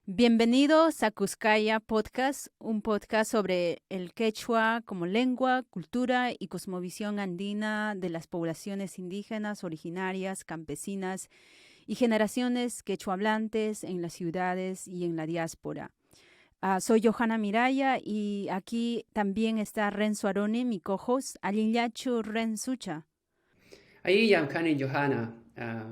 Bienvenidos a Cuscaya Podcast, un podcast sobre el quechua como lengua, cultura y cosmovisión andina de las poblaciones indígenas, originarias, campesinas y generaciones quechuahablantes en las ciudades y en la diáspora. Soy Johanna Miraya y aquí también está Renzo Arone, mi co-host. Alinyachu Renzucha. Ahí, Giancarlo y Johanna,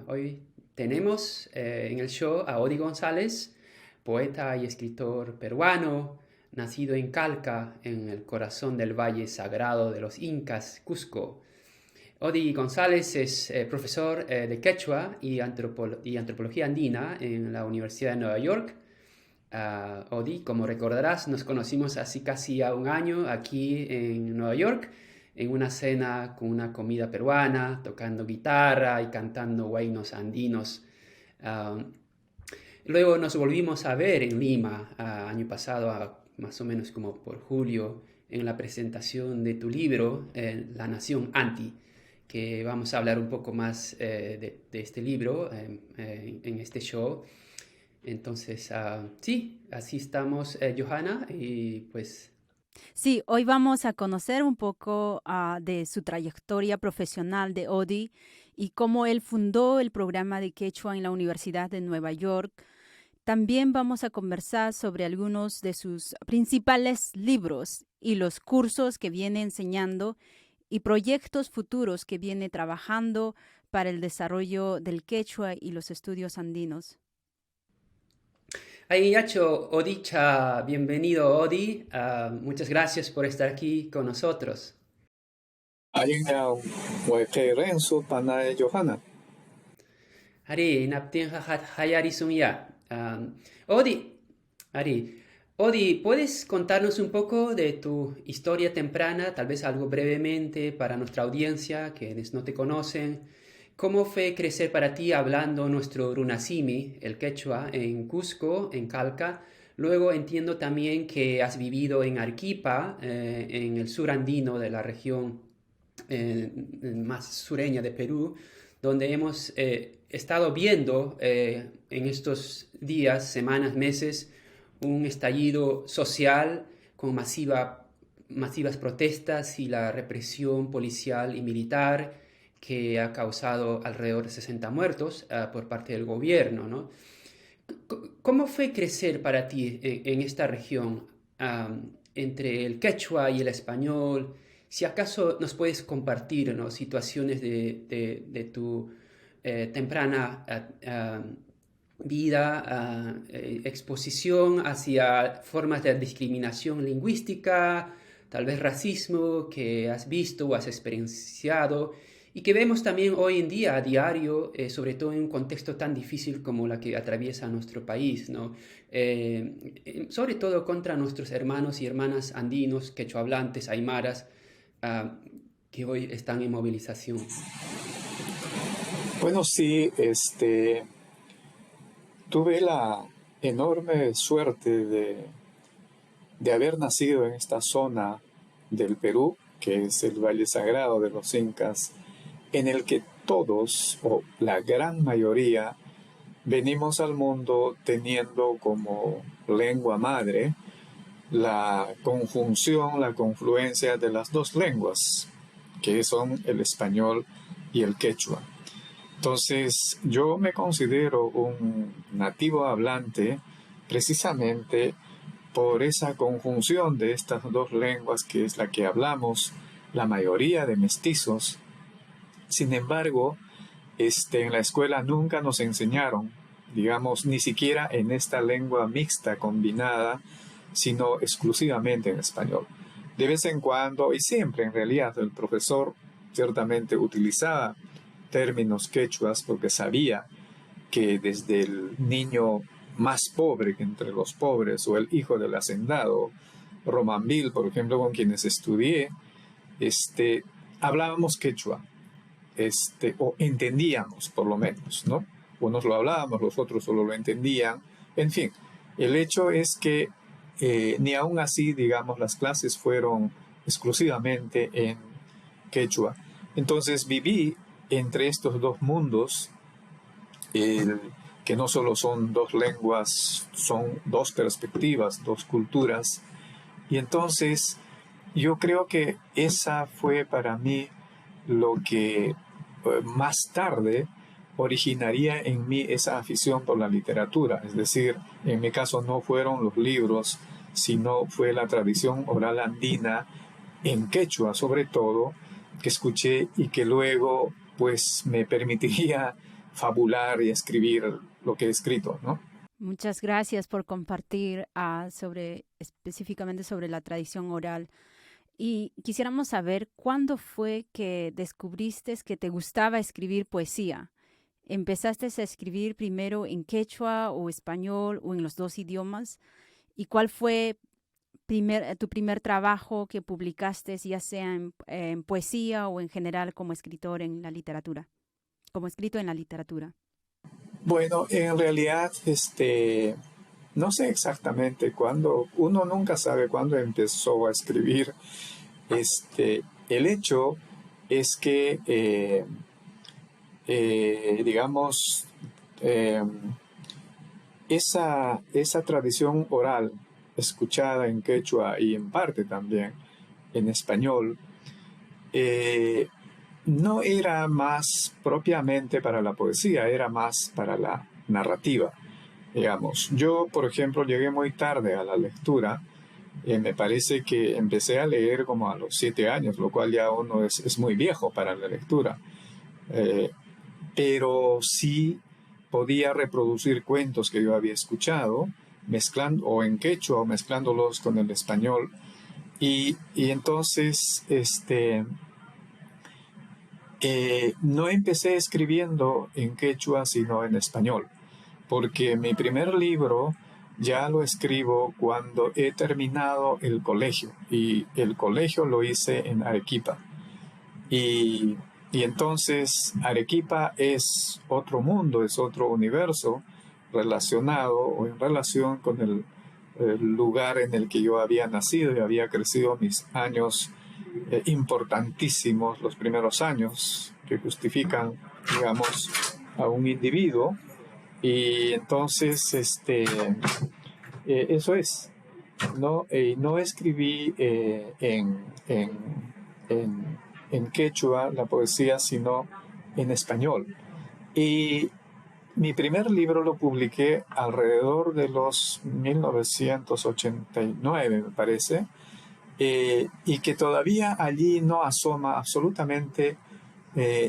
hoy tenemos en el show a Odi González, poeta y escritor peruano, nacido en Calca, en el corazón del Valle Sagrado de los Incas, Cusco. Odi González es profesor de quechua y antropología andina en la Universidad de Nueva York. Odi, como recordarás, nos conocimos hace casi un año aquí en Nueva York, en una cena con una comida peruana, tocando guitarra y cantando huaynos andinos. Uh, Luego nos volvimos a ver en Lima, año pasado, más o menos como por julio, en la presentación de tu libro, La Nación Anti, que vamos a hablar un poco más de este libro en este show. Entonces, sí, así estamos, Johanna, y pues... Sí, hoy vamos a conocer un poco de su trayectoria profesional de Odi y cómo él fundó el programa de quechua en la Universidad de Nueva York. También vamos a conversar sobre algunos de sus principales libros y los cursos que viene enseñando y proyectos futuros que viene trabajando para el desarrollo del quechua y los estudios andinos. Ahí, Yacho, Odicha, bienvenido, Odi. Muchas gracias por estar aquí con nosotros. Alinea Weke Renzo Panae Johanna. Ari, naptien hayari sumya. Odi, Ari, Odi, ¿puedes contarnos un poco de tu historia temprana, tal vez algo brevemente para nuestra audiencia, quienes no te conocen? ¿Cómo fue crecer para ti hablando nuestro runasimi, el quechua, en Cusco, en Calca? Luego entiendo también que has vivido en Arequipa, en el sur andino de la región más sureña de Perú, donde hemos estado viendo en estos días, semanas, meses, un estallido social con masivas protestas y la represión policial y militar que ha causado alrededor de 60 muertos por parte del gobierno, ¿no? ¿Cómo fue crecer para ti en esta región entre el quechua y el español? Si acaso nos puedes compartir, ¿no?, situaciones de tu temprana vida, exposición hacia formas de discriminación lingüística, tal vez racismo que has visto o has experienciado y que vemos también hoy en día a diario, sobre todo en un contexto tan difícil como la que atraviesa nuestro país, ¿no? Sobre todo contra nuestros hermanos y hermanas andinos, quechohablantes, aymaras, que hoy están en movilización. Bueno, sí, tuve la enorme suerte de haber nacido en esta zona del Perú, que es el Valle Sagrado de los Incas, en el que todos, o la gran mayoría, venimos al mundo teniendo como lengua madre la conjunción, la confluencia de las dos lenguas, que son el español y el quechua. Entonces, yo me considero un nativo hablante precisamente por esa conjunción de estas dos lenguas, que es la que hablamos la mayoría de mestizos. Sin embargo, en la escuela nunca nos enseñaron, digamos, ni siquiera en esta lengua mixta combinada, sino exclusivamente en español. De vez en cuando, y siempre en realidad, el profesor ciertamente utilizaba términos quechuas porque sabía que desde el niño más pobre que entre los pobres, o el hijo del hacendado, Romanville, por ejemplo, con quienes estudié, hablábamos quechua, o entendíamos por lo menos, ¿no? Unos lo hablábamos, los otros solo lo entendían. En fin, el hecho es que ni aún así, digamos, las clases fueron exclusivamente en quechua. Entonces viví entre estos dos mundos, el que no solo son dos lenguas, son dos perspectivas, dos culturas. Y entonces yo creo que esa fue para mí lo que más tarde originaría en mí esa afición por la literatura. Es decir, en mi caso no fueron los libros, sino fue la tradición oral andina, en quechua sobre todo, que escuché y que luego pues me permitiría fabular y escribir lo que he escrito, ¿no? Muchas gracias por compartir específicamente sobre la tradición oral. Y quisiéramos saber cuándo fue que descubriste que te gustaba escribir poesía. ¿Empezaste a escribir primero en quechua o español o en los dos idiomas? ¿Y cuál fue tu primer trabajo que publicaste, ya sea en poesía o en general como escritor en la literatura, como escrito en la literatura? Bueno, en realidad, no sé exactamente cuándo, uno nunca sabe cuándo empezó a escribir. El hecho es que, digamos, eh, esa tradición oral, escuchada en quechua y en parte también en español, no era más propiamente para la poesía, era más para la narrativa, digamos. Yo, por ejemplo, llegué muy tarde a la lectura. Me parece que empecé a leer como a los 7 años, lo cual ya uno es muy viejo para la lectura. Eh, pero sí podía reproducir cuentos que yo había escuchado, mezclando, o en quechua, o mezclándolos con el español. Y entonces, no empecé escribiendo en quechua, sino en español, porque mi primer libro ya lo escribo cuando he terminado el colegio, y el colegio lo hice en Arequipa. Y, y entonces Arequipa es otro mundo, es otro universo relacionado o en relación con el lugar en el que yo había nacido y había crecido mis años importantísimos, los primeros años que justifican, digamos, a un individuo. Y entonces, eso es, ¿no? No escribí en, en quechua la poesía, sino en español. Y mi primer libro lo publiqué alrededor de los 1989, me parece, y que todavía allí no asoma absolutamente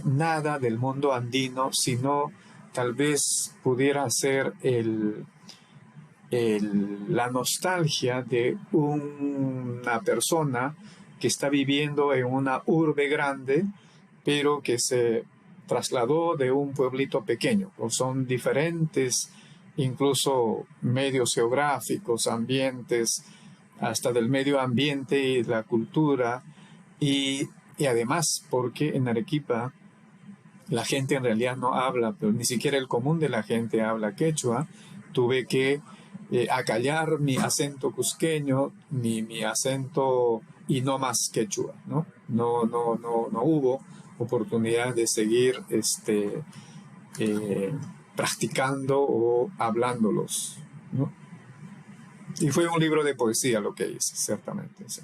nada del mundo andino, sino tal vez pudiera ser la nostalgia de una persona que está viviendo en una urbe grande, pero que se trasladó de un pueblito pequeño. O son diferentes, incluso medios geográficos, ambientes, hasta del medio ambiente y la cultura. Y además, porque en Arequipa la gente en realidad no habla, pero ni siquiera el común de la gente habla quechua, tuve que acallar mi acento cusqueño, mi acento y no más quechua, ¿no? No hubo oportunidad de seguir practicando o hablándolos, ¿no? Y fue un libro de poesía lo que hice, ciertamente. Sí,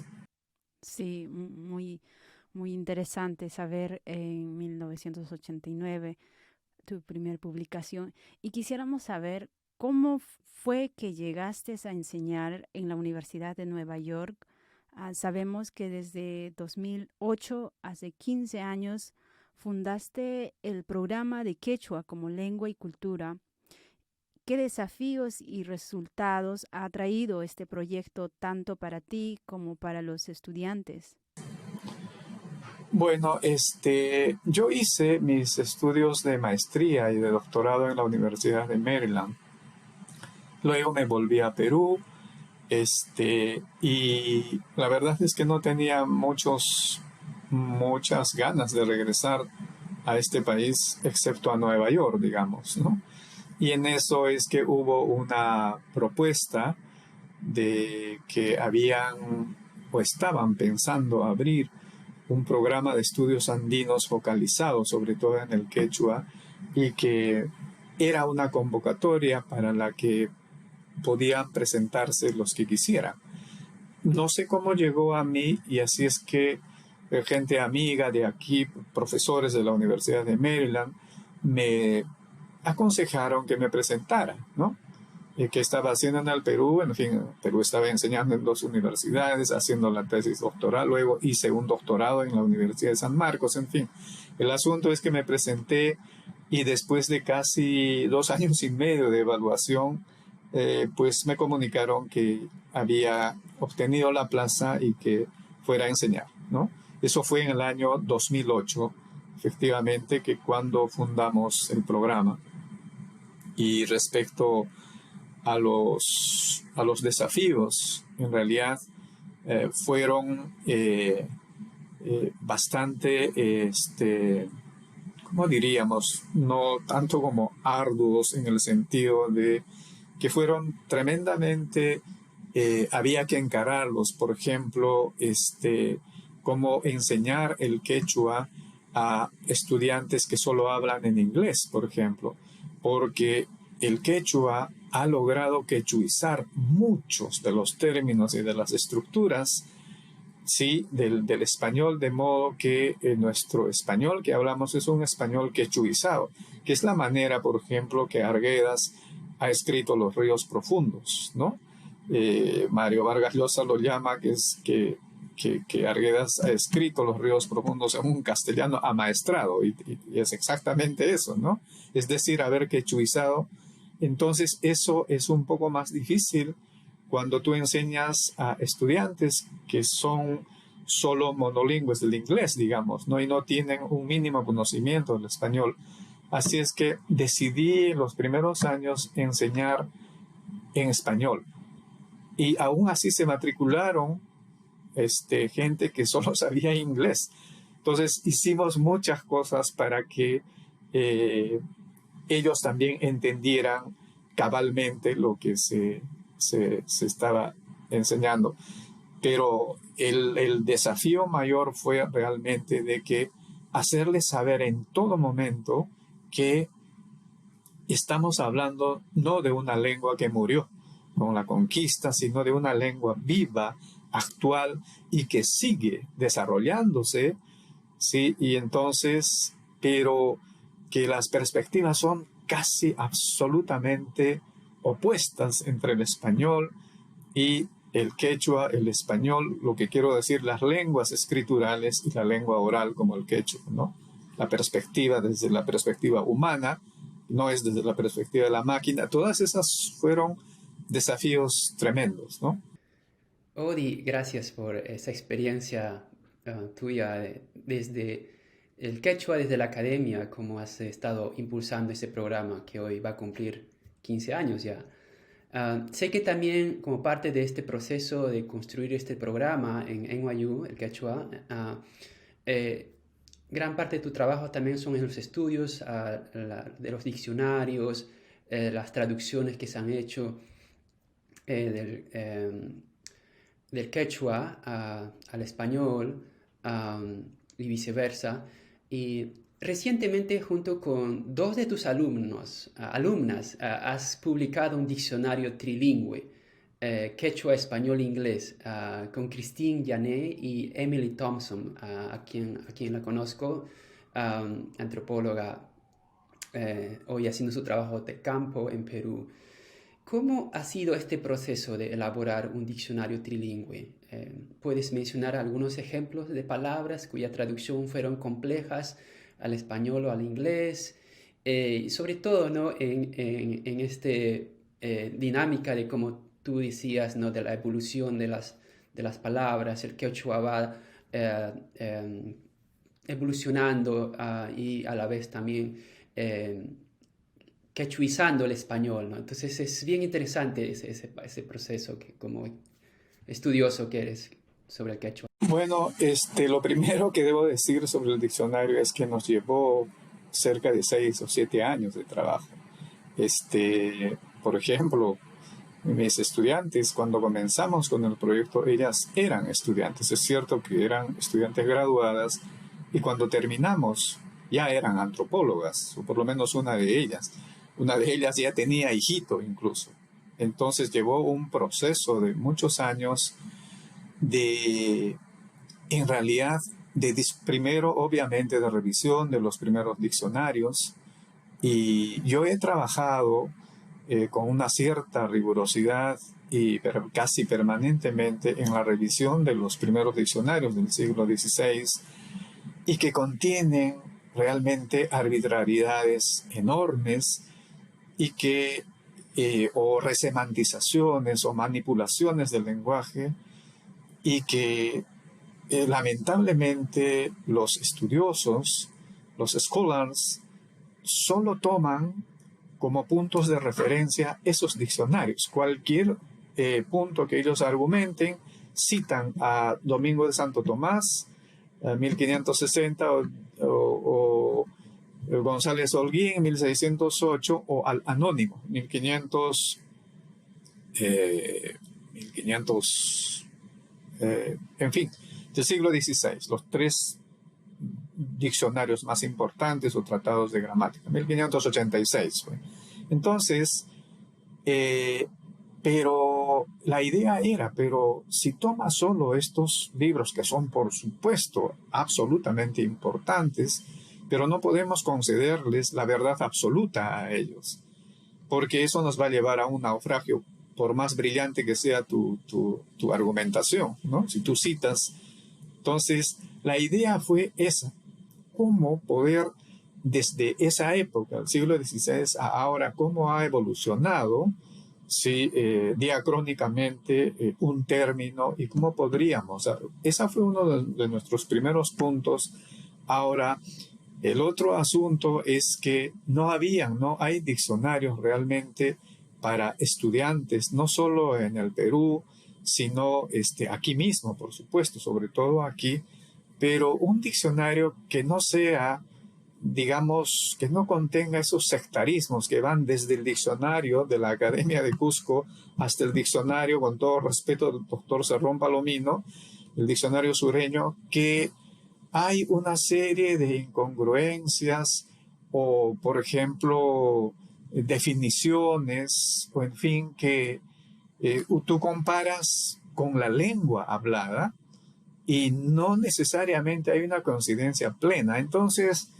Sí, muy interesante saber en 1989 tu primer publicación. Y quisiéramos saber cómo fue que llegaste a enseñar en la Universidad de Nueva York. Sabemos que desde 2008, hace 15 años, fundaste el programa de Quechua como lengua y cultura. ¿Qué desafíos y resultados ha traído este proyecto tanto para ti como para los estudiantes? bueno, yo hice mis estudios de maestría y de doctorado en la Universidad de Maryland. Luego me volví a Perú, y la verdad es que no tenía muchas ganas de regresar a este país, excepto a Nueva York, digamos, ¿no? Y en eso es que hubo una propuesta de que habían o estaban pensando abrir un programa de estudios andinos focalizado sobre todo en el quechua, y que era una convocatoria para la que podían presentarse los que quisieran. No sé cómo llegó a mí, y así es que gente amiga de aquí, profesores de la Universidad de Maryland, me aconsejaron que me presentara, ¿no? Que estaba haciendo en el Perú, en fin, Perú estaba enseñando en 2 universidades, haciendo la tesis doctoral, luego hice un doctorado en la Universidad de San Marcos, en fin. El asunto es que me presenté y después de casi 2 años y medio de evaluación, pues me comunicaron que había obtenido la plaza y que fuera a enseñar, ¿no? Eso fue en el año 2008, efectivamente, que cuando fundamos el programa. Y respecto a los desafíos, en realidad fueron bastante, ¿cómo diríamos? No tanto como arduos en el sentido de que fueron tremendamente, había que encararlos. Por ejemplo, cómo enseñar el quechua a estudiantes que solo hablan en inglés, por ejemplo, porque el quechua ha logrado quechuizar muchos de los términos y de las estructuras, sí, del español, de modo que nuestro español que hablamos es un español quechuizado, que es la manera, por ejemplo, que Arguedas ha escrito Los ríos profundos, ¿no? Mario Vargas Llosa lo llama que Arguedas ha escrito Los ríos profundos en un castellano amaestrado, y es exactamente eso, ¿no? Es decir, haber quechuizado. Entonces eso es un poco más difícil cuando tú enseñas a estudiantes que son solo monolingües del inglés, digamos, ¿no? Y no tienen un mínimo conocimiento del español. Así es que decidí en los primeros años enseñar en español. Y aún así se matricularon gente que solo sabía inglés. Entonces hicimos muchas cosas para que ellos también entendieran cabalmente lo que se estaba enseñando. Pero el desafío mayor fue realmente de que hacerles saber en todo momento que estamos hablando no de una lengua que murió con la conquista, sino de una lengua viva, actual y que sigue desarrollándose, ¿sí? Y entonces, pero que las perspectivas son casi absolutamente opuestas entre el español y el quechua, el español, lo que quiero decir, las lenguas escriturales y la lengua oral como el quechua, ¿no? La perspectiva desde la perspectiva humana, no es desde la perspectiva de la máquina. Todas esas fueron desafíos tremendos, ¿no? Odi, gracias por esa experiencia tuya desde el quechua, desde la academia, cómo has estado impulsando ese programa que hoy va a cumplir 15 años ya. Sé que también como parte de este proceso de construir este programa en NYU, el quechua, gran parte de tu trabajo también son en los estudios de los diccionarios, las traducciones que se han hecho del quechua al español y viceversa. Y recientemente, junto con 2 de tus alumnas, has publicado un diccionario trilingüe, quechua, español, inglés, con Christine Jané y Emily Thompson, a quien la conozco, antropóloga, hoy haciendo su trabajo de campo en Perú. ¿Cómo ha sido este proceso de elaborar un diccionario trilingüe? ¿Puedes mencionar algunos ejemplos de palabras cuya traducción fueron complejas al español o al inglés? Sobre todo, ¿no? en esta dinámica de, como tú decías, ¿no? De la evolución de las palabras, el quechua va evolucionando y a la vez también quechuizando el español, ¿no? Entonces es bien interesante ese proceso que, como estudioso que eres sobre el quechua. Bueno, lo primero que debo decir sobre el diccionario es que nos llevó cerca de 6 o 7 años de trabajo. Por ejemplo, mis estudiantes, cuando comenzamos con el proyecto, ellas eran estudiantes. Es cierto que eran estudiantes graduadas, y cuando terminamos ya eran antropólogas, o por lo menos una de ellas. una de ellas ya tenía hijito incluso. Entonces llevó un proceso de muchos años de, en realidad, primero obviamente de revisión de los primeros diccionarios, y yo he trabajado con una cierta rigurosidad y casi permanentemente en la revisión de los primeros diccionarios del siglo XVI, y que contienen realmente arbitrariedades enormes y que o resemantizaciones o manipulaciones del lenguaje, y que lamentablemente los estudiosos, los scholars, solo toman como puntos de referencia esos diccionarios. Cualquier punto que ellos argumenten, citan a Domingo de Santo Tomás, 1560, o González Holguín, 1608, o al Anónimo, 1500, en fin, del siglo XVI, los tres diccionarios más importantes o tratados de gramática, 1586 fue. Entonces, pero la idea era, pero si tomas solo estos libros, que son por supuesto absolutamente importantes, pero no podemos concederles la verdad absoluta a ellos, porque eso nos va a llevar a un naufragio, por más brillante que sea tu argumentación, ¿no? Si tú citas. Entonces, la idea fue esa: cómo poder, desde esa época, el siglo XVI, a ahora, cómo ha evolucionado, sí, diacrónicamente un término, y cómo podríamos. Ese fue uno de nuestros primeros puntos. Ahora, el otro asunto es que no hay diccionarios realmente para estudiantes, no solo en el Perú, sino aquí mismo, por supuesto, sobre todo aquí, pero un diccionario que no sea, digamos, que no contenga esos sectarismos que van desde el diccionario de la Academia de Cusco hasta el diccionario, con todo respeto, del doctor Cerrón Palomino, el diccionario sureño, que hay una serie de incongruencias o, por ejemplo, definiciones, o en fin, que tú comparas con la lengua hablada y no necesariamente hay una coincidencia plena. Entonces,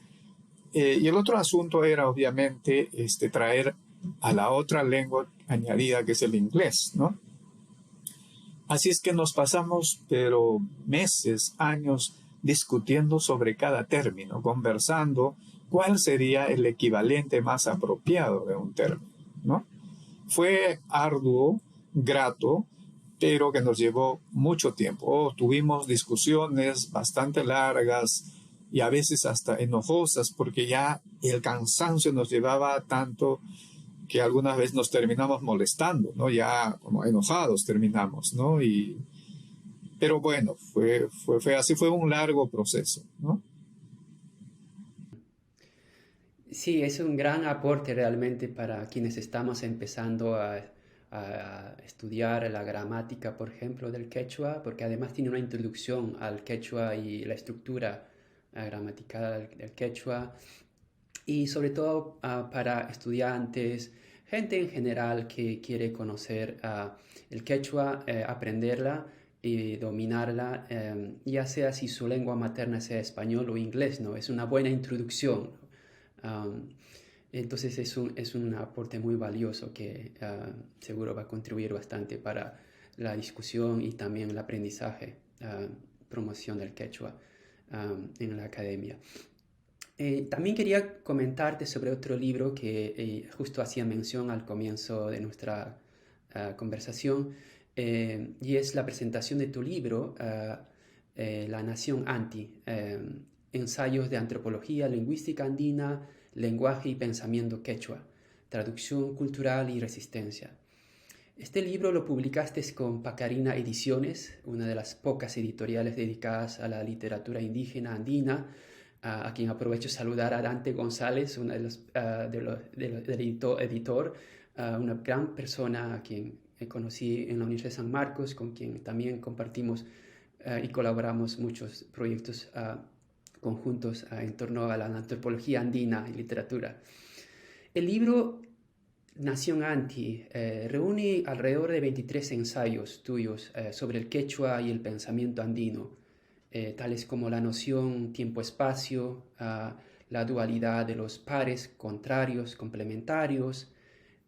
y el otro asunto era obviamente traer a la otra lengua añadida, que es el inglés, ¿no? Así es que nos pasamos, pero meses, años, discutiendo sobre cada término, conversando cuál sería el equivalente más apropiado de un término, ¿no? Fue arduo, grato, pero que nos llevó mucho tiempo. Tuvimos discusiones bastante largas y a veces hasta enojosas, porque ya el cansancio nos llevaba tanto que algunas veces nos terminamos molestando, ¿no? Ya como enojados terminamos, ¿no? Pero bueno, así, fue un largo proceso, ¿no? Sí, es un gran aporte realmente para quienes estamos empezando a estudiar la gramática, por ejemplo, del quechua, porque además tiene una introducción al quechua y la estructura gramatical del quechua, y sobre todo para estudiantes, gente en general que quiere conocer el quechua, aprenderla y dominarla, ya sea si su lengua materna sea español o inglés, ¿no? Es una buena introducción. Entonces es un aporte muy valioso que seguro va a contribuir bastante para la discusión y también el aprendizaje, promoción del quechua en la academia. También quería comentarte sobre otro libro que justo hacía mención al comienzo de nuestra conversación, y es la presentación de tu libro, La Nación Anti, ensayos de antropología lingüística andina, lenguaje y pensamiento quechua, traducción cultural y resistencia. Este libro lo publicaste con Pacarina Ediciones, una de las pocas editoriales dedicadas a la literatura indígena andina, a quien aprovecho saludar a Dante González, uno del editor, una gran persona a quien conocí en la Universidad de San Marcos, con quien también compartimos y colaboramos muchos proyectos conjuntos en torno a la antropología andina y literatura. El libro Nación Anti reúne alrededor de 23 ensayos tuyos sobre el quechua y el pensamiento andino, tales como la noción tiempo-espacio, la dualidad de los pares contrarios, complementarios,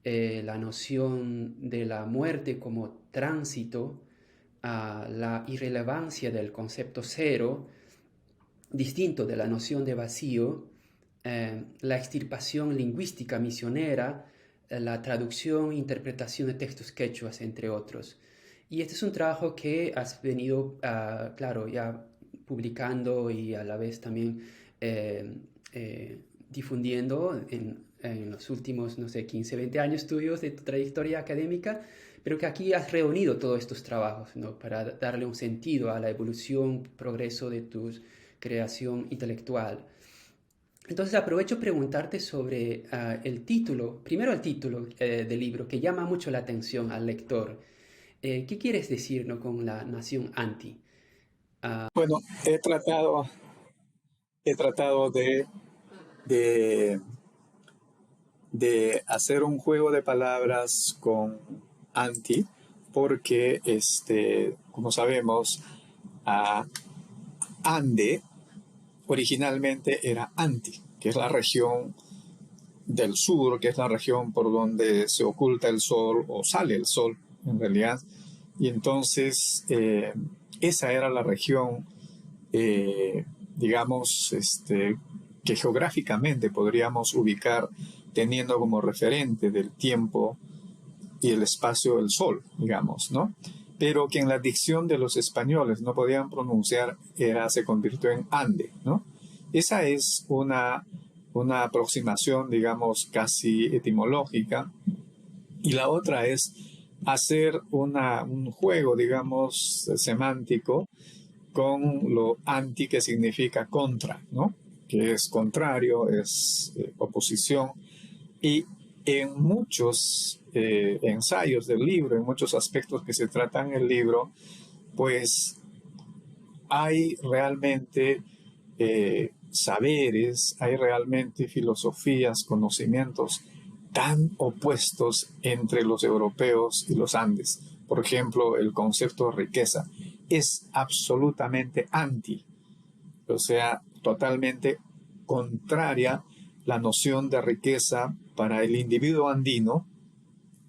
la noción de la muerte como tránsito, la irrelevancia del concepto cero, distinto de la noción de vacío, la extirpación lingüística misionera, la traducción e interpretación de textos quechuas, entre otros. Y este es un trabajo que has venido, claro, ya publicando y a la vez también difundiendo en los últimos, no sé, 15, 20 años tuyos de tu trayectoria académica, pero que aquí has reunido todos estos trabajos, ¿no? Para darle un sentido a la evolución, progreso de tu creación intelectual. Entonces aprovecho preguntarte sobre el título, primero el título del libro, que llama mucho la atención al lector. ¿Qué quieres decir, ¿no? Con la nación anti? Bueno, he tratado de, de hacer un juego de palabras con anti, porque, como sabemos, Ande originalmente era Anti, que es la región del sur, que es la región por donde se oculta el sol o sale el sol, en realidad. Y entonces, esa era la región, digamos, que geográficamente podríamos ubicar teniendo como referente del tiempo y el espacio del sol, digamos, ¿no? Pero que en la dicción de los españoles no podían pronunciar, se convirtió en Ande, ¿no? Esa es una aproximación, digamos, casi etimológica. Y la otra es hacer un juego, digamos, semántico con lo anti, que significa contra, ¿no? Que es contrario, es oposición. Y en muchos ensayos del libro, en muchos aspectos que se tratan en el libro, pues hay realmente saberes, hay realmente filosofías, conocimientos tan opuestos entre los europeos y los Andes. Por ejemplo, el concepto de riqueza es absolutamente anti, o sea, totalmente contraria la noción de riqueza para el individuo andino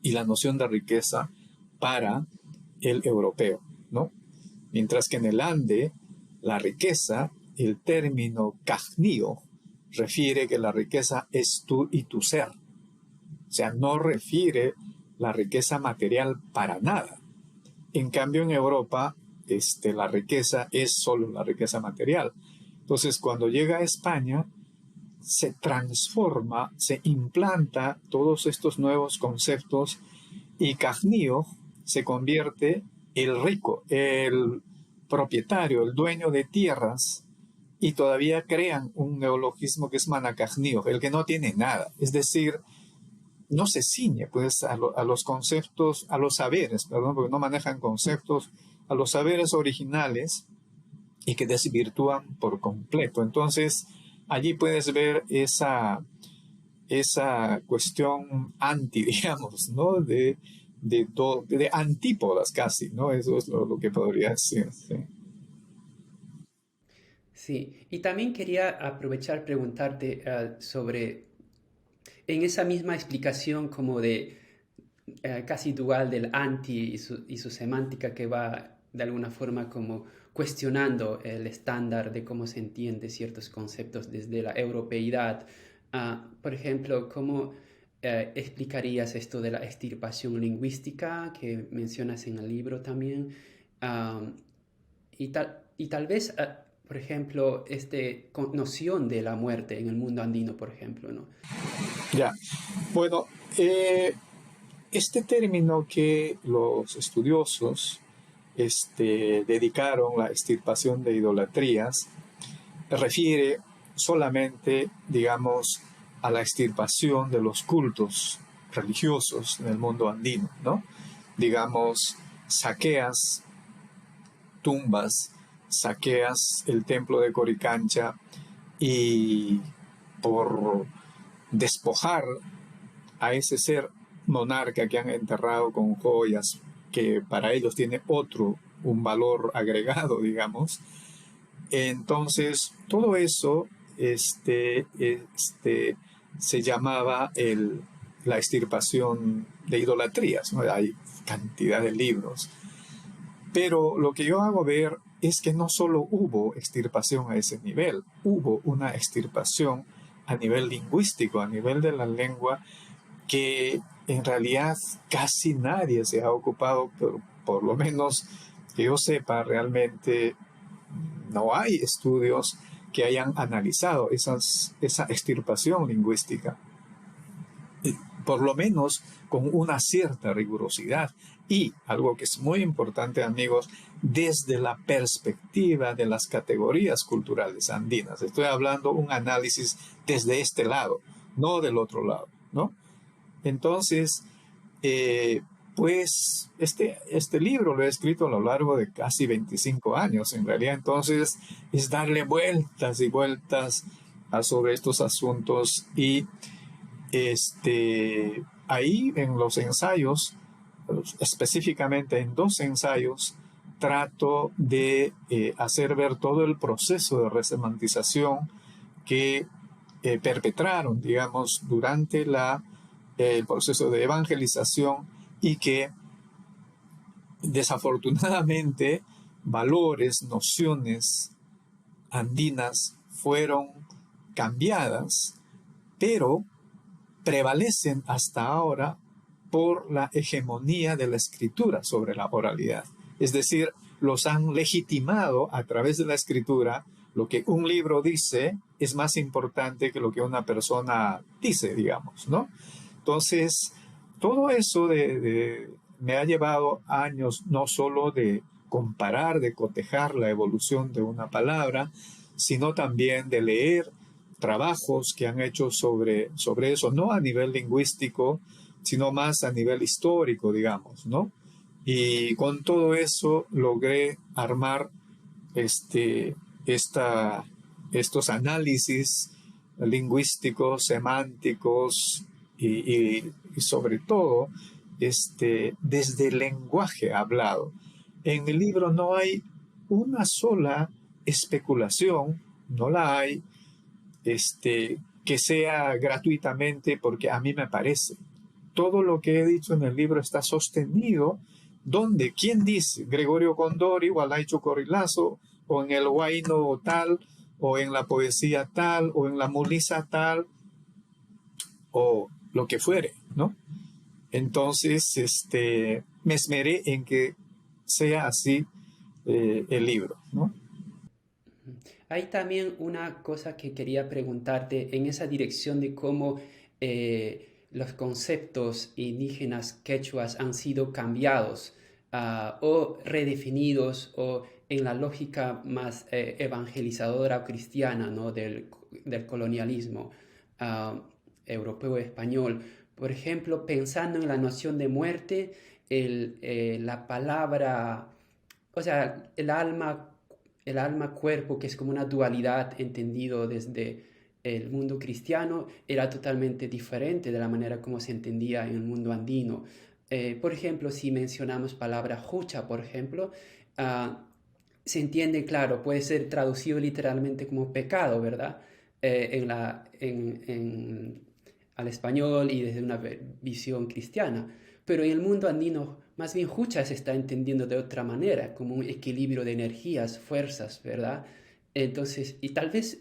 y la noción de riqueza para el europeo, ¿no? Mientras que en el Ande, la riqueza, el término cajnío, refiere que la riqueza es tú y tu ser. O sea, no refiere la riqueza material para nada. En cambio, en Europa, la riqueza es solo la riqueza material. Entonces, cuando llega a España, se transforma, se implanta todos estos nuevos conceptos y cajnío se convierte el rico, el propietario, el dueño de tierras, y todavía crean un neologismo que es manacajnío, el que no tiene nada. Es decir, no se ciñe pues a los conceptos, a los saberes, perdón, porque no manejan conceptos, a los saberes originales, y que desvirtúan por completo. Entonces, allí puedes ver esa cuestión anti, digamos, ¿no? De antípodas casi, ¿no? Eso es lo que podría decir, sí. Sí, y también quería aprovechar preguntarte sobre, en esa misma explicación como de casi dual del anti y su semántica que va de alguna forma como cuestionando el estándar de cómo se entiende ciertos conceptos desde la europeidad. Por ejemplo, ¿cómo explicarías esto de la extirpación lingüística que mencionas en el libro también? Y tal vez, por ejemplo, esta noción de la muerte en el mundo andino, por ejemplo, ¿no? Ya, bueno, este término que los estudiosos dedicaron la extirpación de idolatrías refiere solamente, digamos, a la extirpación de los cultos religiosos en el mundo andino, ¿no? Digamos, saqueas tumbas, saqueas el templo de Coricancha y por despojar a ese ser monarca que han enterrado con joyas que para ellos tiene un valor agregado, digamos. Entonces, todo eso se llamaba la extirpación de idolatrías, ¿no? Hay cantidad de libros. Pero lo que yo hago ver es que no solo hubo extirpación a ese nivel, hubo una extirpación a nivel lingüístico, a nivel de la lengua, que en realidad casi nadie se ha ocupado, por lo menos que yo sepa, realmente no hay estudios que hayan analizado esa extirpación lingüística, por lo menos con una cierta rigurosidad. Y algo que es muy importante, amigos, desde la perspectiva de las categorías culturales andinas. Estoy hablando un análisis desde este lado, no del otro lado, ¿no? Entonces, pues este libro lo he escrito a lo largo de casi 25 años, en realidad. Entonces, es darle vueltas y vueltas sobre estos asuntos. Y ahí en los ensayos, específicamente en 2 ensayos, trato de hacer ver todo el proceso de resemantización que perpetraron, digamos, durante el proceso de evangelización, y que desafortunadamente valores, nociones andinas fueron cambiadas, pero prevalecen hasta ahora por la hegemonía de la escritura sobre la oralidad. Es decir, los han legitimado a través de la escritura. Lo que un libro dice es más importante que lo que una persona dice, digamos, ¿no? Entonces, todo eso me ha llevado años no solo de comparar, de cotejar la evolución de una palabra, sino también de leer trabajos que han hecho sobre eso, no a nivel lingüístico, sino más a nivel histórico, digamos, ¿no? Y con todo eso logré armar estos análisis lingüísticos, semánticos y sobre todo desde el lenguaje hablado. En el libro no hay una sola especulación, no la hay, que sea gratuitamente porque a mí me parece. Todo lo que he dicho en el libro está sostenido. ¿Dónde? ¿Quién dice? Gregorio Condori, Walaicho Corrilazo, o en el Huayno tal, o en la poesía tal, o en la mulisa tal, o lo que fuere, ¿no? Entonces, me esmeré en que sea así el libro, ¿no? Hay también una cosa que quería preguntarte en esa dirección de cómo los conceptos indígenas quechuas han sido cambiados o redefinidos o en la lógica más evangelizadora o cristiana, ¿no? del colonialismo europeo español. Por ejemplo, pensando en la noción de muerte, la palabra, o sea, el alma-cuerpo, que es como una dualidad entendido desde el mundo cristiano, era totalmente diferente de la manera como se entendía en el mundo andino. Por ejemplo, si mencionamos palabra hucha, por ejemplo, se entiende, claro, puede ser traducido literalmente como pecado, ¿verdad? Al español y desde una visión cristiana. Pero en el mundo andino, más bien hucha se está entendiendo de otra manera, como un equilibrio de energías, fuerzas, ¿verdad? Entonces, y tal vez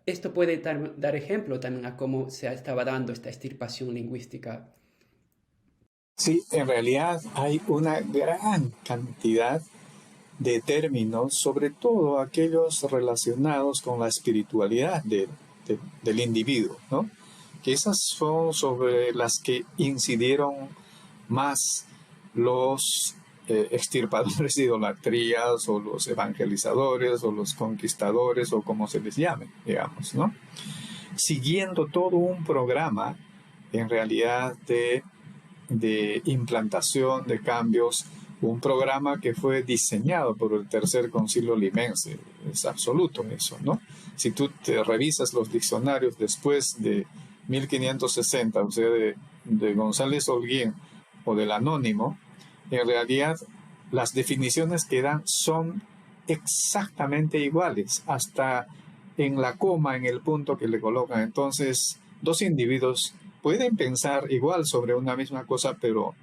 esto puede dar ejemplo también a cómo se estaba dando esta extirpación lingüística. Sí, en realidad hay una gran cantidad de términos, sobre todo aquellos relacionados con la espiritualidad del individuo, ¿no? Que esas son sobre las que incidieron más los extirpadores de idolatrías, o los evangelizadores, o los conquistadores, o como se les llame, digamos, ¿no? Siguiendo todo un programa, en realidad, de implantación de cambios, un programa que fue diseñado por el Tercer Concilio Limense. Es absoluto eso, ¿no? Si tú te revisas los diccionarios después de 1560, o sea, de González Holguín o del Anónimo, en realidad las definiciones que dan son exactamente iguales, hasta en la coma, en el punto que le colocan. Entonces, dos individuos pueden pensar igual sobre una misma cosa, pero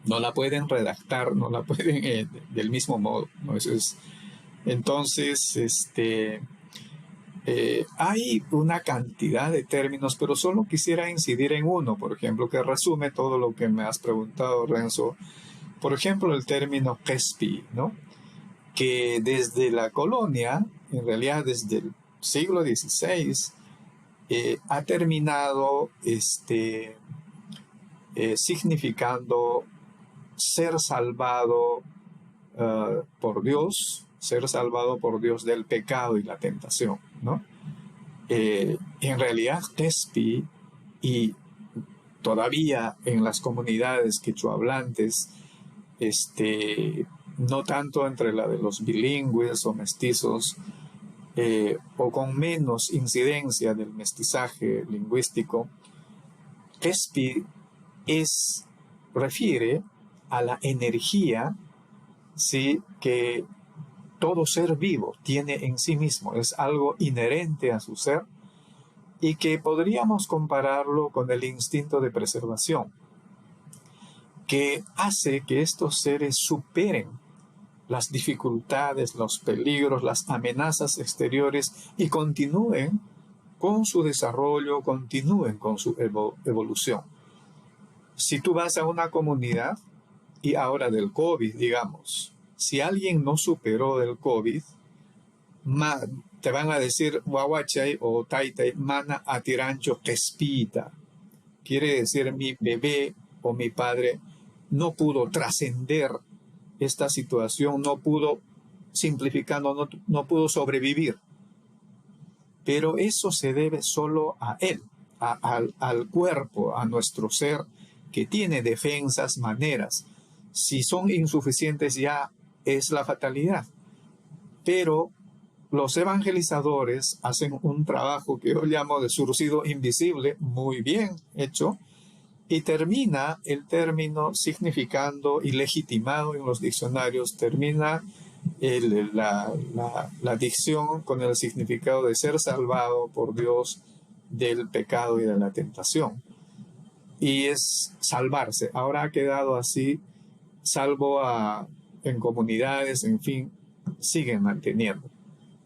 no la pueden redactar, no la pueden del mismo modo, ¿no? Entonces, hay una cantidad de términos, pero solo quisiera incidir en uno, por ejemplo, que resume todo lo que me has preguntado, Renzo. Por ejemplo, el término Kespi, ¿no? Que desde la colonia, en realidad desde el siglo XVI, ha terminado significando ser salvado ser salvado por Dios del pecado y la tentación, ¿no? En realidad, Kespi, y todavía en las comunidades quechuahablantes, no tanto entre la de los bilingües o mestizos, o con menos incidencia del mestizaje lingüístico, Kespi refiere a la energía, ¿sí?, que todo ser vivo tiene en sí mismo, es algo inherente a su ser y que podríamos compararlo con el instinto de preservación, que hace que estos seres superen las dificultades, los peligros, las amenazas exteriores y continúen con su desarrollo, continúen con su evolución. Si tú vas a una comunidad, y ahora del COVID, digamos, si alguien no superó del COVID, te van a decir Wahuachay o Taitai, mana atirancho kespita. Quiere decir mi bebé o mi padre no pudo trascender esta situación, no pudo, simplificando, no pudo sobrevivir. Pero eso se debe solo a él, al cuerpo, a nuestro ser, que tiene defensas, maneras. Si son insuficientes ya es la fatalidad. Pero los evangelizadores hacen un trabajo que yo llamo de surcido invisible, muy bien hecho, y termina el término significando y legitimado en los diccionarios, termina la dicción con el significado de ser salvado por Dios del pecado y de la tentación. Y es salvarse. Ahora ha quedado así, salvo en comunidades, en fin, siguen manteniendo.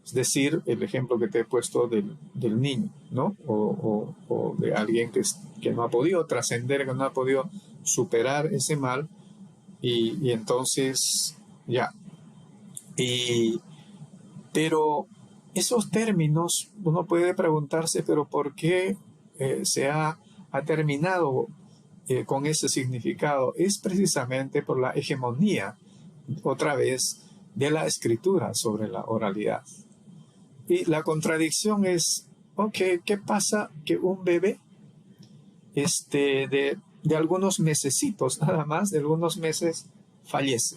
Es decir, el ejemplo que te he puesto del niño, ¿no? O de alguien que no ha podido trascender, que no ha podido superar ese mal, y entonces ya. Pero esos términos, uno puede preguntarse, pero ¿por qué se ha terminado con ese significado? Es precisamente por la hegemonía, otra vez, de la escritura sobre la oralidad. Y la contradicción es, ¿qué pasa que un bebé de algunos mesecitos, nada más, de algunos meses, fallece?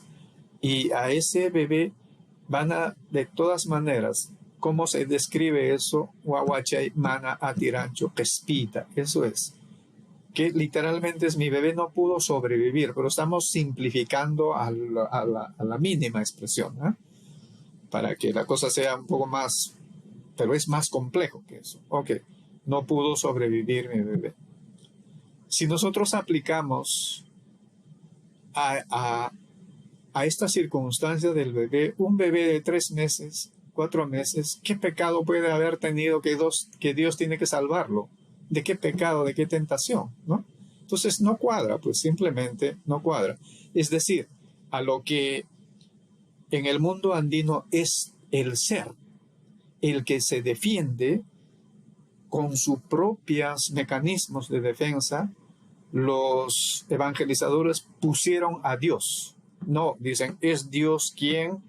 Y a ese bebé de todas maneras, ¿cómo se describe eso? Wahuachay mana atirancho kespita. Eso es, que literalmente es mi bebé no pudo sobrevivir, pero estamos simplificando a la mínima expresión, ¿eh? Para que la cosa sea un poco más, pero es más complejo que eso. No pudo sobrevivir mi bebé. Si nosotros aplicamos a esta circunstancia del bebé, un bebé de 3 meses, 4 meses, ¿qué pecado puede haber tenido que Dios tiene que salvarlo? ¿De qué pecado, de qué tentación? ¿No? Entonces no cuadra, pues simplemente no cuadra. Es decir, a lo que en el mundo andino es el ser, el que se defiende con sus propios mecanismos de defensa, los evangelizadores pusieron a Dios. No, dicen, es Dios quien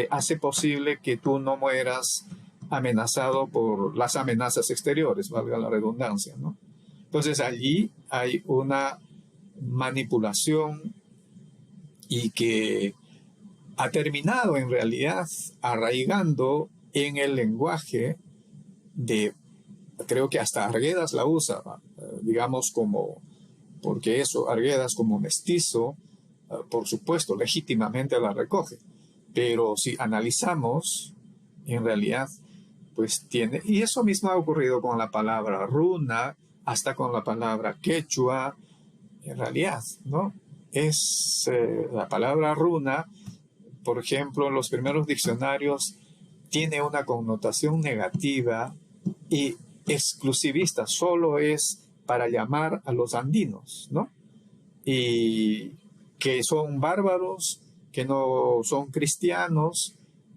hace posible que tú no mueras amenazado por las amenazas exteriores, valga la redundancia, ¿no? Entonces allí hay una manipulación y que ha terminado en realidad arraigando en el lenguaje creo que hasta Arguedas la usa, digamos como, porque eso, Arguedas como mestizo, por supuesto, legítimamente la recoge. Pero si analizamos, en realidad, pues tiene, y eso mismo ha ocurrido con la palabra runa, hasta con la palabra quechua, en realidad, ¿no? Es la palabra runa, por ejemplo, en los primeros diccionarios, tiene una connotación negativa y exclusivista, solo es para llamar a los andinos, ¿no? Y que son bárbaros, que no son cristianos,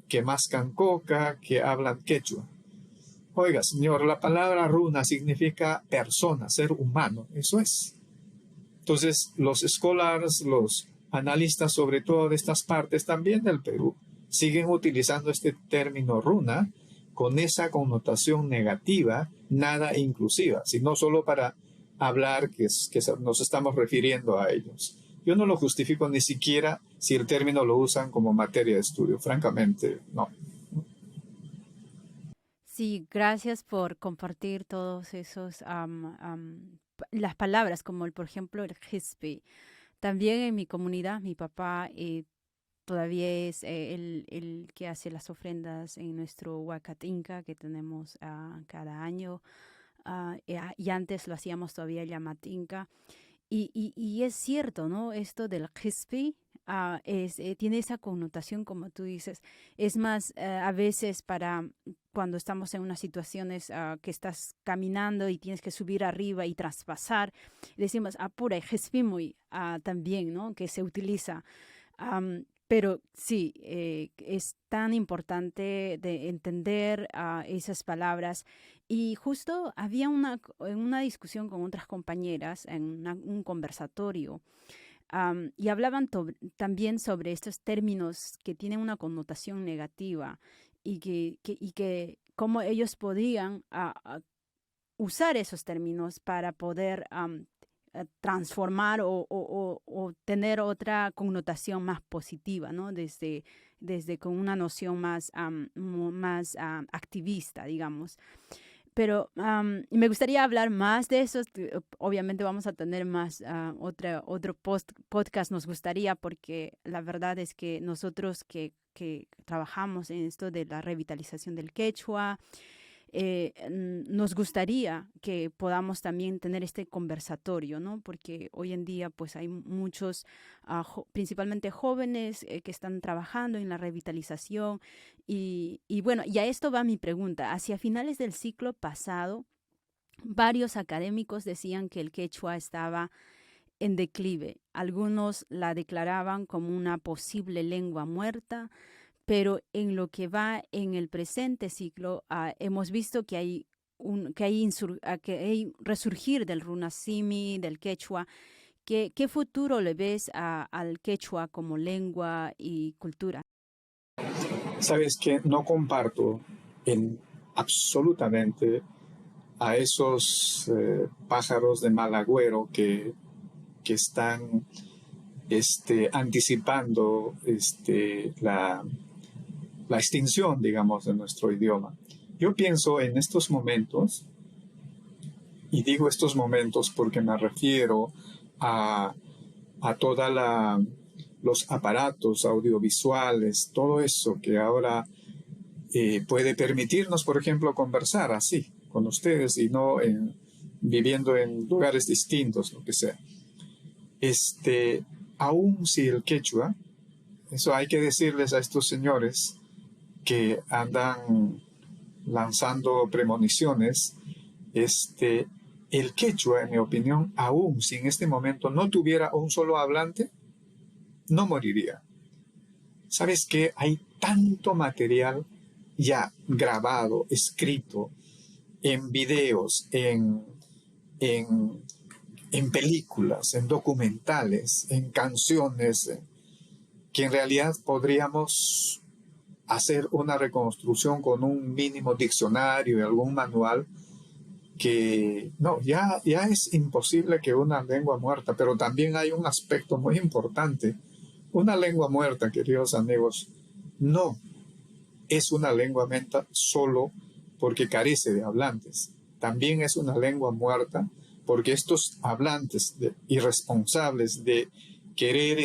que mascan coca, que hablan quechua. Oiga, señor, la palabra runa significa persona, ser humano, eso es. Entonces, los scholars, los analistas, sobre todo de estas partes también del Perú, siguen utilizando este término runa con esa connotación negativa, nada inclusiva, sino solo para hablar que nos estamos refiriendo a ellos. Yo no lo justifico ni siquiera si el término lo usan como materia de estudio, francamente, no. Sí, gracias por compartir todos esos, las palabras, como por ejemplo el Hispi. También en mi comunidad, mi papá todavía es el que hace las ofrendas en nuestro Huacatinca que tenemos cada año. Y antes lo hacíamos todavía Llamatinca. Y es cierto, ¿no? Esto del Hispi tiene esa connotación, como tú dices. Es más, a veces para cuando estamos en unas situaciones que estás caminando y tienes que subir arriba y traspasar, decimos, apura, Hispi muy también, ¿no? Que se utiliza. Pero sí, es tan importante de entender esas palabras. Y justo había una discusión con otras compañeras en un conversatorio y hablaban también sobre estos términos que tienen una connotación negativa y que cómo ellos podían usar esos términos para poder transformar o tener otra connotación más positiva, ¿no? Desde con una noción más activista, digamos. Pero me gustaría hablar más de eso. Obviamente vamos a tener más otro podcast, nos gustaría, porque la verdad es que nosotros que trabajamos en esto de la revitalización del quechua, nos gustaría que podamos también tener este conversatorio, ¿no? Porque hoy en día pues hay muchos, principalmente jóvenes que están trabajando en la revitalización y bueno, y a esto va mi pregunta. Hacia finales del siglo pasado, varios académicos decían que el quechua estaba en declive. Algunos la declaraban como una posible lengua muerta, pero en lo que va en el presente siglo, hemos visto que hay resurgir del runasimi, del quechua. ¿Qué futuro le ves al quechua como lengua y cultura? Sabes que no comparto absolutamente a esos pájaros de mal agüero que están anticipando la extinción, digamos, de nuestro idioma. Yo pienso en estos momentos, y digo estos momentos porque me refiero a todos los aparatos audiovisuales, todo eso que ahora puede permitirnos, por ejemplo, conversar así con ustedes y no viviendo en lugares distintos, lo que sea. Aún si el quechua, eso hay que decirles a estos señores que andan lanzando premoniciones, el quechua, en mi opinión, aún si en este momento no tuviera un solo hablante, no moriría. ¿Sabes qué? Hay tanto material ya grabado, escrito, en videos, en películas, en documentales, en canciones, que en realidad podríamos hacer una reconstrucción con un mínimo diccionario y algún manual que no, ya es imposible que una lengua muerta, pero también hay un aspecto muy importante. Una lengua muerta, queridos amigos, no es una lengua muerta solo porque carece de hablantes. También es una lengua muerta porque estos hablantes irresponsables de querer,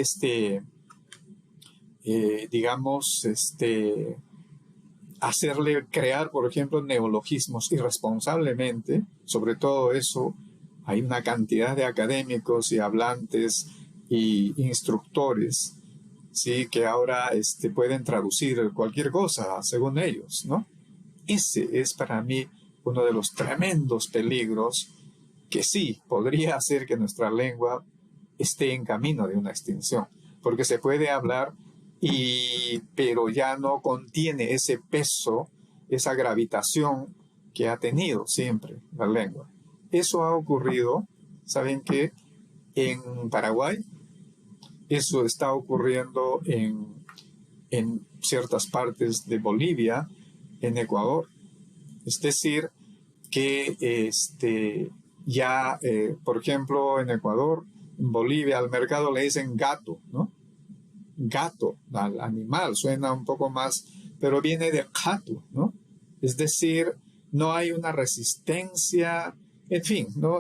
crear, por ejemplo, neologismos irresponsablemente, sobre todo eso, hay una cantidad de académicos y hablantes y instructores, ¿sí? Que ahora pueden traducir cualquier cosa según ellos, ¿no? Ese es para mí uno de los tremendos peligros que sí podría hacer que nuestra lengua esté en camino de una extinción, porque se puede hablar pero ya no contiene ese peso, esa gravitación que ha tenido siempre la lengua. Eso ha ocurrido, ¿saben qué? En Paraguay, eso está ocurriendo en ciertas partes de Bolivia, en Ecuador. Es decir, que por ejemplo, en Ecuador, en Bolivia, al mercado le dicen gato, ¿no? Gato, al animal, suena un poco más, pero viene de gato, ¿no? Es decir, no hay una resistencia, en fin, ¿no?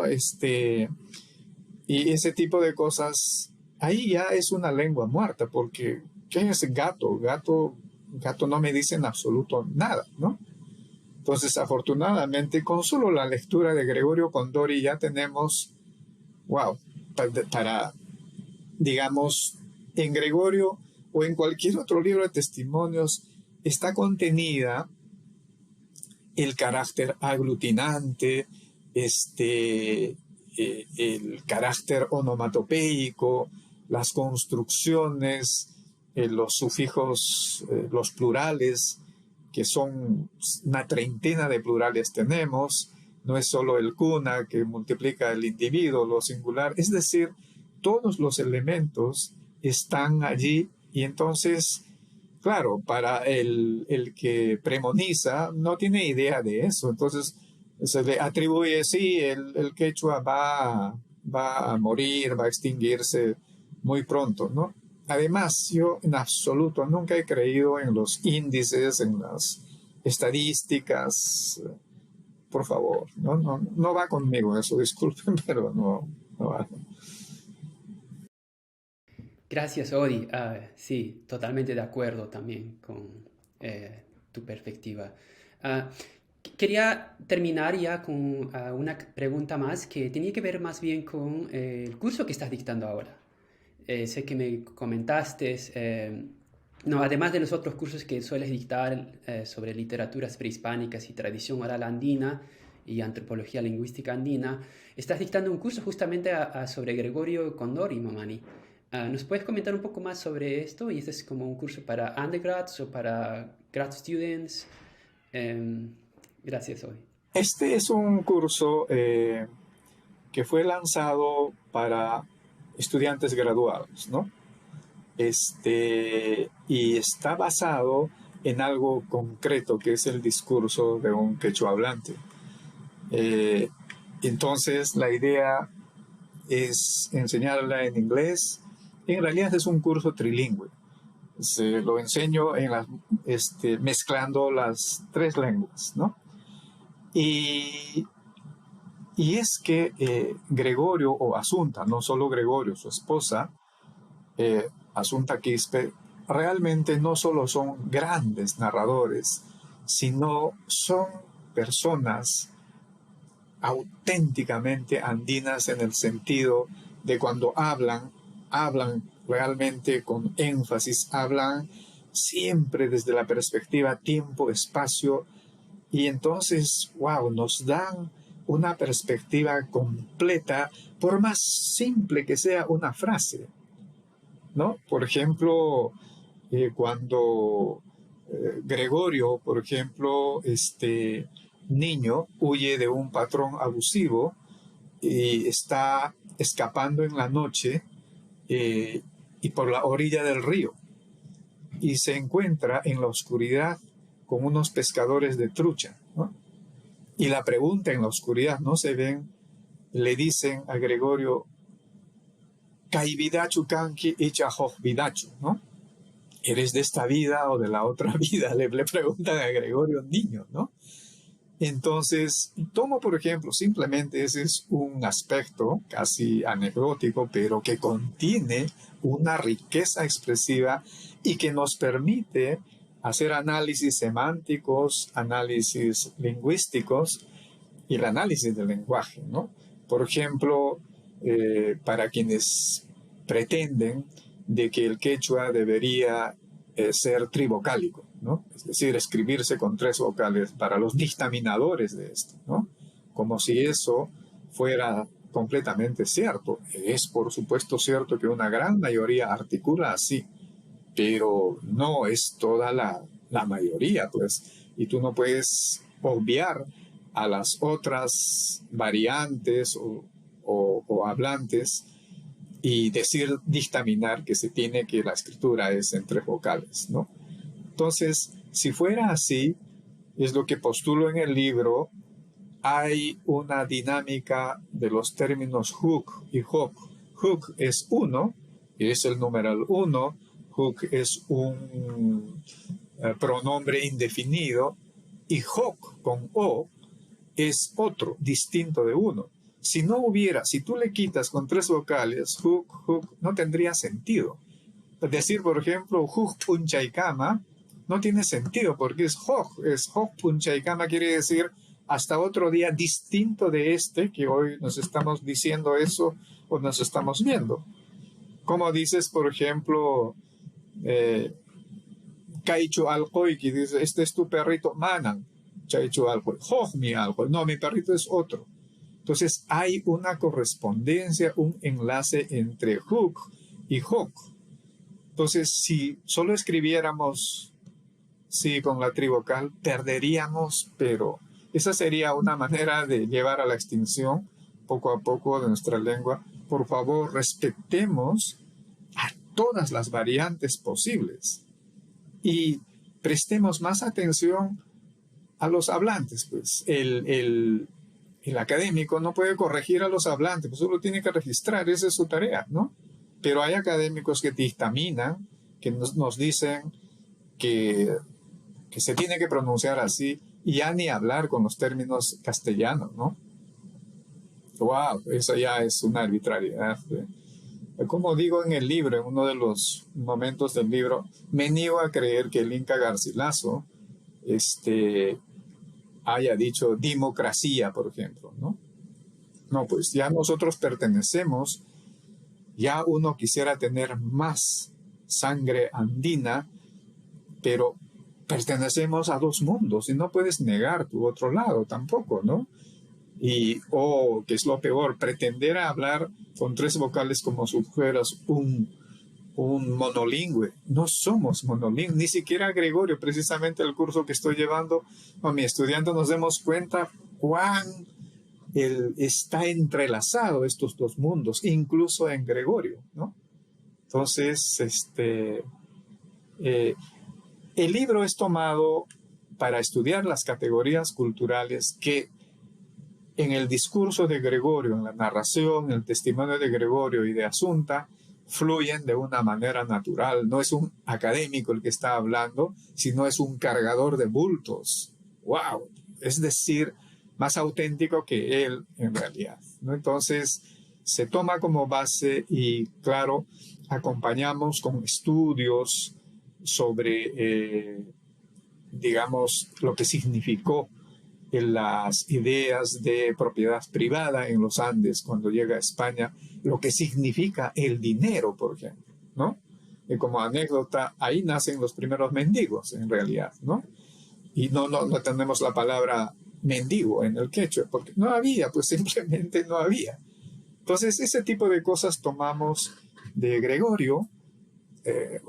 Y ese tipo de cosas, ahí ya es una lengua muerta, porque ¿qué es gato? Gato no me dice en absoluto nada, ¿no? Entonces, afortunadamente, con solo la lectura de Gregorio Condori ya tenemos, digamos, en Gregorio o en cualquier otro libro de testimonios está contenida el carácter aglutinante, el carácter onomatopeico, las construcciones, los sufijos, los plurales, que son una treintena de plurales tenemos, no es solo el cuna que multiplica el individuo, lo singular, es decir, todos los elementos están allí y entonces, claro, para el que premoniza no tiene idea de eso, entonces se le atribuye, sí, el quechua va a morir, va a extinguirse muy pronto, ¿no? Además, yo en absoluto nunca he creído en los índices, en las estadísticas. Por favor, no va conmigo eso, disculpen, pero no va. Gracias, Odi. Sí, totalmente de acuerdo también con tu perspectiva. Quería terminar ya con una pregunta más que tenía que ver más bien con el curso que estás dictando ahora. Sé que me comentaste, además de los otros cursos que sueles dictar sobre literaturas prehispánicas y tradición oral andina y antropología lingüística andina, estás dictando un curso justamente sobre Gregorio Condori, Mamani. ¿Nos puedes comentar un poco más sobre esto? ¿Y este es como un curso para undergrads o para grad students? Gracias, Odi. Este es un curso que fue lanzado para estudiantes graduados, ¿no? Y está basado en algo concreto, que es el discurso de un quechua hablante. Entonces, la idea es enseñarla en inglés. En realidad es un curso trilingüe. Lo enseño mezclando las tres lenguas, ¿no? Y es que Gregorio o Asunta, no solo Gregorio, su esposa, Asunta Quispe, realmente no solo son grandes narradores, sino son personas auténticamente andinas en el sentido de cuando hablan realmente con énfasis, hablan siempre desde la perspectiva tiempo, espacio, y entonces, nos dan una perspectiva completa, por más simple que sea una frase, ¿no? Por ejemplo, cuando Gregorio, por ejemplo, niño huye de un patrón abusivo y está escapando en la noche y por la orilla del río y se encuentra en la oscuridad con unos pescadores de trucha, ¿no? Y la pregunta en la oscuridad, no se ven, le dicen a Gregorio, Kaividachu kanki ichahojvidachu, ¿no? ¿Eres de esta vida o de la otra vida? Le preguntan a Gregorio, niño, ¿no? Entonces, tomo por ejemplo, simplemente ese es un aspecto casi anecdótico, pero que contiene una riqueza expresiva y que nos permite hacer análisis semánticos, análisis lingüísticos y el análisis del lenguaje, ¿no? Por ejemplo, para quienes pretenden de que el quechua debería ser trivocálico, ¿no? Es decir, escribirse con 3 vocales para los dictaminadores de esto, ¿no? Como si eso fuera completamente cierto. Es por supuesto cierto que una gran mayoría articula así, pero no es toda la mayoría, pues. Y tú no puedes obviar a las otras variantes o hablantes y decir, dictaminar que se tiene que la escritura es en 3 vocales, ¿no? Entonces, si fuera así, es lo que postulo en el libro, hay una dinámica de los términos hook y hok. Hook es 1, es el numeral 1. Hook es un pronombre indefinido. Y hok con o es otro, distinto de 1. Si no hubiera, si tú le quitas con 3 vocales, hook, hook, no tendría sentido. Decir, por ejemplo, hook punchaikama, no tiene sentido porque es hok punchaikama, quiere decir hasta otro día distinto de este que hoy nos estamos diciendo eso o nos estamos viendo. Como dices, por ejemplo, Kaichu alcoy, que dice, este es tu perrito, manan, Chaichu alcoy, hok mi alcoy, no, mi perrito es otro. Entonces hay una correspondencia, un enlace entre hook y hok. Entonces, si solo escribiéramos sí con la trivocal, perderíamos, pero esa sería una manera de llevar a la extinción poco a poco de nuestra lengua. Por favor, respetemos a todas las variantes posibles y prestemos más atención a los hablantes. Pues el académico no puede corregir a los hablantes, pues solo tiene que registrar, esa es su tarea, ¿no? Pero hay académicos que dictaminan, que nos dicen que se tiene que pronunciar así y ya ni hablar con los términos castellanos, ¿no? ¡Wow! Eso ya es una arbitrariedad. Como digo en el libro, en uno de los momentos del libro, me niego a creer que el Inca Garcilaso haya dicho democracia, por ejemplo, ¿no? No, pues ya nosotros pertenecemos, ya uno quisiera tener más sangre andina, pero pertenecemos a 2 mundos y no puedes negar tu otro lado tampoco, ¿no? Y, que es lo peor, pretender hablar con 3 vocales como si fueras un monolingüe. No somos monolingües, ni siquiera Gregorio, precisamente el curso que estoy llevando con mi estudiante nos demos cuenta cuán está entrelazado estos 2 mundos, incluso en Gregorio, ¿no? Entonces, el libro es tomado para estudiar las categorías culturales que en el discurso de Gregorio, en la narración, en el testimonio de Gregorio y de Asunta, fluyen de una manera natural. No es un académico el que está hablando, sino es un cargador de bultos. ¡Wow! Es decir, más auténtico que él en realidad, ¿no? Entonces, se toma como base y, claro, acompañamos con estudios sobre, digamos, lo que significó en las ideas de propiedad privada en los Andes cuando llega a España, lo que significa el dinero, por ejemplo, ¿no? Y como anécdota, ahí nacen los primeros mendigos, en realidad, ¿no? Y no tenemos la palabra mendigo en el quechua, porque no había, pues simplemente no había. Entonces, ese tipo de cosas tomamos de Gregorio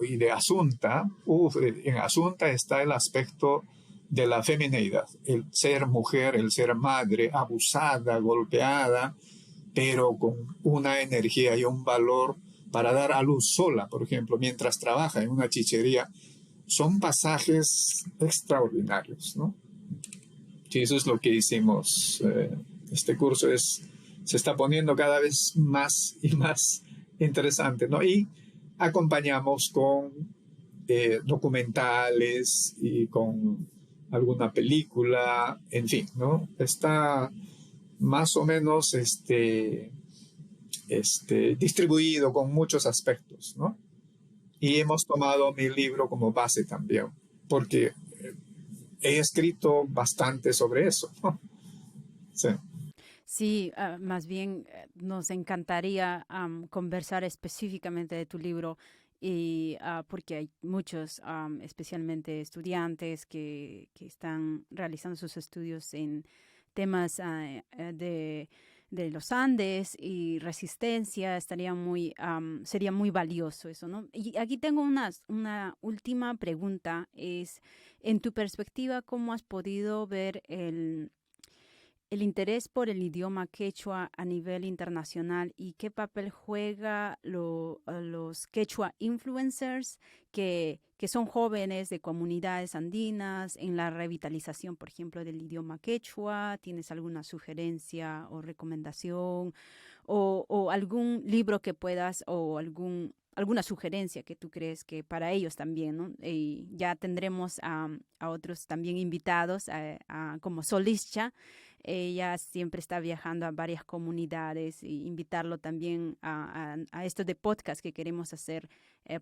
y de Asunta. En Asunta está el aspecto de la femineidad, el ser mujer, el ser madre, abusada, golpeada, pero con una energía y un valor para dar a luz sola, por ejemplo, mientras trabaja en una chichería. Son pasajes extraordinarios, ¿no? Sí, eso es lo que hicimos. Este curso se está poniendo cada vez más y más interesante, ¿no? Y acompañamos con documentales y con alguna película, en fin, ¿no? Está más o menos distribuido con muchos aspectos, ¿no? Y hemos tomado mi libro como base también, porque he escrito bastante sobre eso, ¿no? Sí. Sí, más bien nos encantaría conversar específicamente de tu libro y porque hay muchos, especialmente estudiantes que están realizando sus estudios en temas de los Andes y resistencia. Sería muy valioso eso, ¿no? Y aquí tengo una última pregunta, es, en tu perspectiva, ¿cómo has podido ver el interés por el idioma quechua a nivel internacional y qué papel juega los quechua influencers que son jóvenes de comunidades andinas en la revitalización, por ejemplo, del idioma quechua? ¿Tienes alguna sugerencia o recomendación o algún libro que puedas o alguna sugerencia que tú crees que para ellos también, ¿no? Y ya tendremos a otros también invitados como Solischa. Ella siempre está viajando a varias comunidades y invitarlo también a esto de podcast que queremos hacer,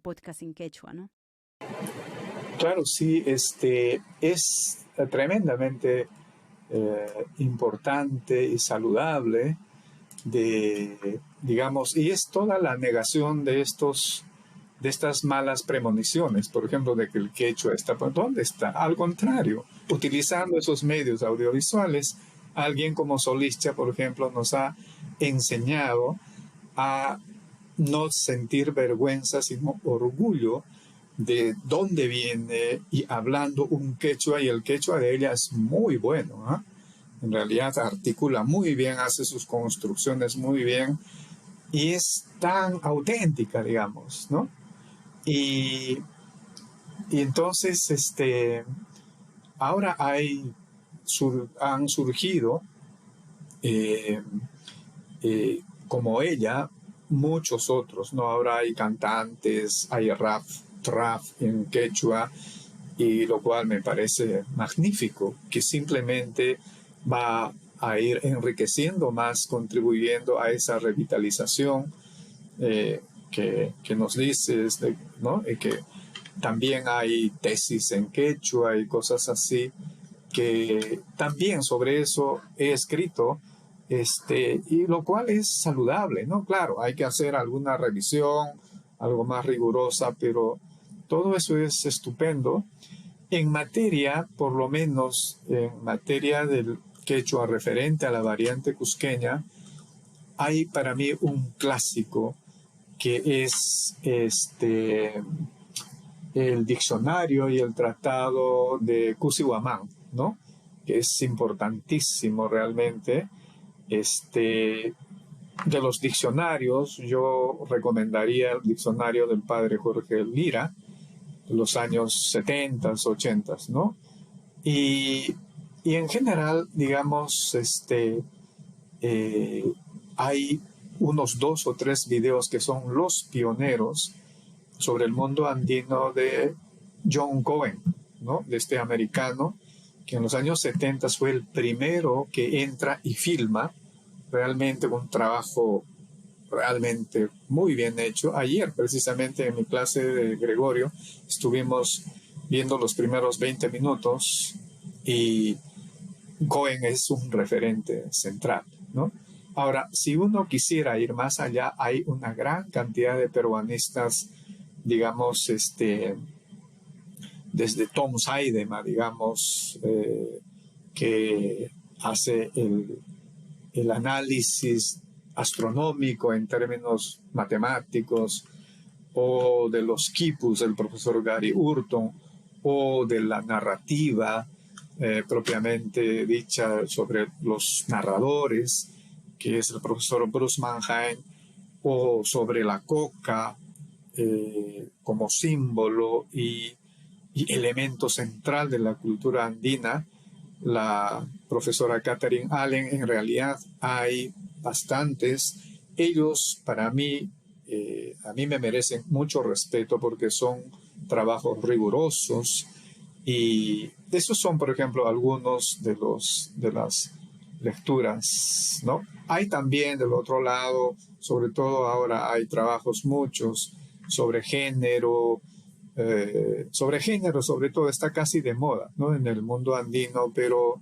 podcast en quechua, ¿no? Claro, sí, es tremendamente importante y saludable digamos, y es toda la negación de estas malas premoniciones, por ejemplo, de que el quechua está, ¿dónde está? Al contrario, utilizando esos medios audiovisuales, alguien como Solischa, por ejemplo, nos ha enseñado a no sentir vergüenza, sino orgullo de dónde viene y hablando un quechua, y el quechua de ella es muy bueno, ¿eh? En realidad articula muy bien, hace sus construcciones muy bien y es tan auténtica, digamos, ¿no? Y entonces, ahora han surgido, eh, como ella, muchos otros, ¿no? Ahora hay cantantes, hay trap en quechua, y lo cual me parece magnífico, que simplemente va a ir enriqueciendo más, contribuyendo a esa revitalización que nos dices, ¿no? Y que también hay tesis en quechua y cosas así, que también sobre eso he escrito, y lo cual es saludable, ¿no? Claro, hay que hacer alguna revisión, algo más rigurosa, pero todo eso es estupendo. En materia, por lo menos en materia del quechua referente a la variante cusqueña, hay para mí un clásico que es el diccionario y el tratado de Cusihuamán, ¿no? Que es importantísimo realmente. De los diccionarios, yo recomendaría el diccionario del padre Jorge Lira, de los años 70, 80, ¿no? Y en general, digamos, hay unos 2 o 3 videos que son los pioneros sobre el mundo andino de John Cohen, ¿no? De este americano que en los años 70 fue el primero que entra y filma realmente un trabajo realmente muy bien hecho. Ayer, precisamente en mi clase de Gregorio, estuvimos viendo los primeros 20 minutos y Cohen es un referente central, ¿no? Ahora, si uno quisiera ir más allá, hay una gran cantidad de peruanistas, digamos, desde Tom Saidema, digamos, que hace el análisis astronómico en términos matemáticos, o de los quipus del profesor Gary Hurton, o de la narrativa propiamente dicha sobre los narradores, que es el profesor Bruce Mannheim, o sobre la coca como símbolo y elemento central de la cultura andina, la profesora Catherine Allen. En realidad hay bastantes. Ellos, para mí, a mí me merecen mucho respeto porque son trabajos rigurosos Y esos son, por ejemplo, algunos de las lecturas, ¿no? Hay también del otro lado, sobre todo ahora hay trabajos muchos sobre género, sobre todo está casi de moda, ¿no? En el mundo andino, pero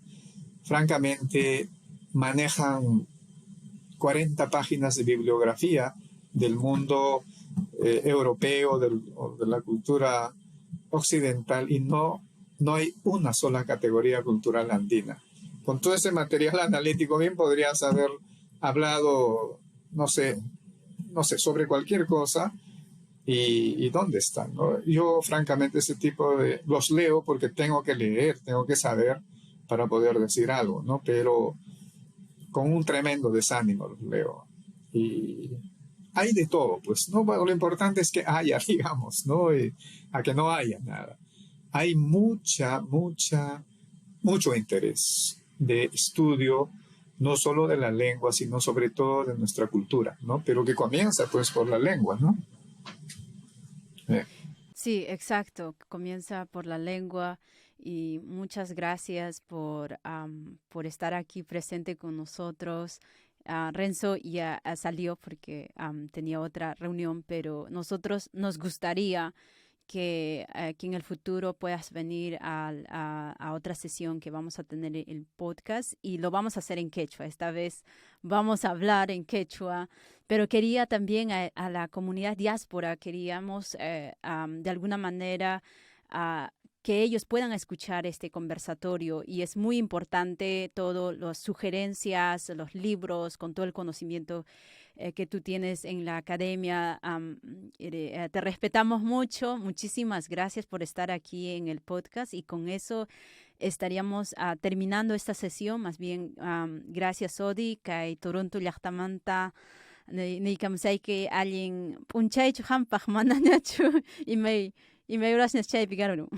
francamente manejan 40 páginas de bibliografía del mundo europeo, o de la cultura occidental, y no hay una sola categoría cultural andina. Con todo ese material analítico bien podrías haber hablado, no sé, sobre cualquier cosa. ¿Y dónde están, no? Yo, francamente, ese tipo de... Los leo porque tengo que leer, tengo que saber para poder decir algo, ¿no? Pero con un tremendo desánimo los leo. Y hay de todo, pues, ¿no? Bueno, lo importante es que haya, digamos, ¿no? Y a que no haya nada. Hay mucho interés de estudio, no solo de la lengua, sino sobre todo de nuestra cultura, ¿no? Pero que comienza, pues, por la lengua, ¿no? Sí, exacto. Comienza por la lengua y muchas gracias por estar aquí presente con nosotros. Renzo ya salió porque tenía otra reunión, pero nosotros nos gustaría que en el futuro puedas venir a otra sesión que vamos a tener el podcast y lo vamos a hacer en quechua. Esta vez vamos a hablar en quechua, pero quería también a la comunidad diáspora, queríamos de alguna manera que ellos puedan escuchar este conversatorio y es muy importante todas las sugerencias, los libros, con todo el conocimiento que tú tienes en la academia. Te respetamos mucho. Muchísimas gracias por estar aquí en el podcast y con eso estaríamos terminando esta sesión. Más bien, gracias Odi, kay Toronto llaqtamanta ni kamsayki allin p'unchaychu hampaq mana ñachu imay horas chaypi karunu.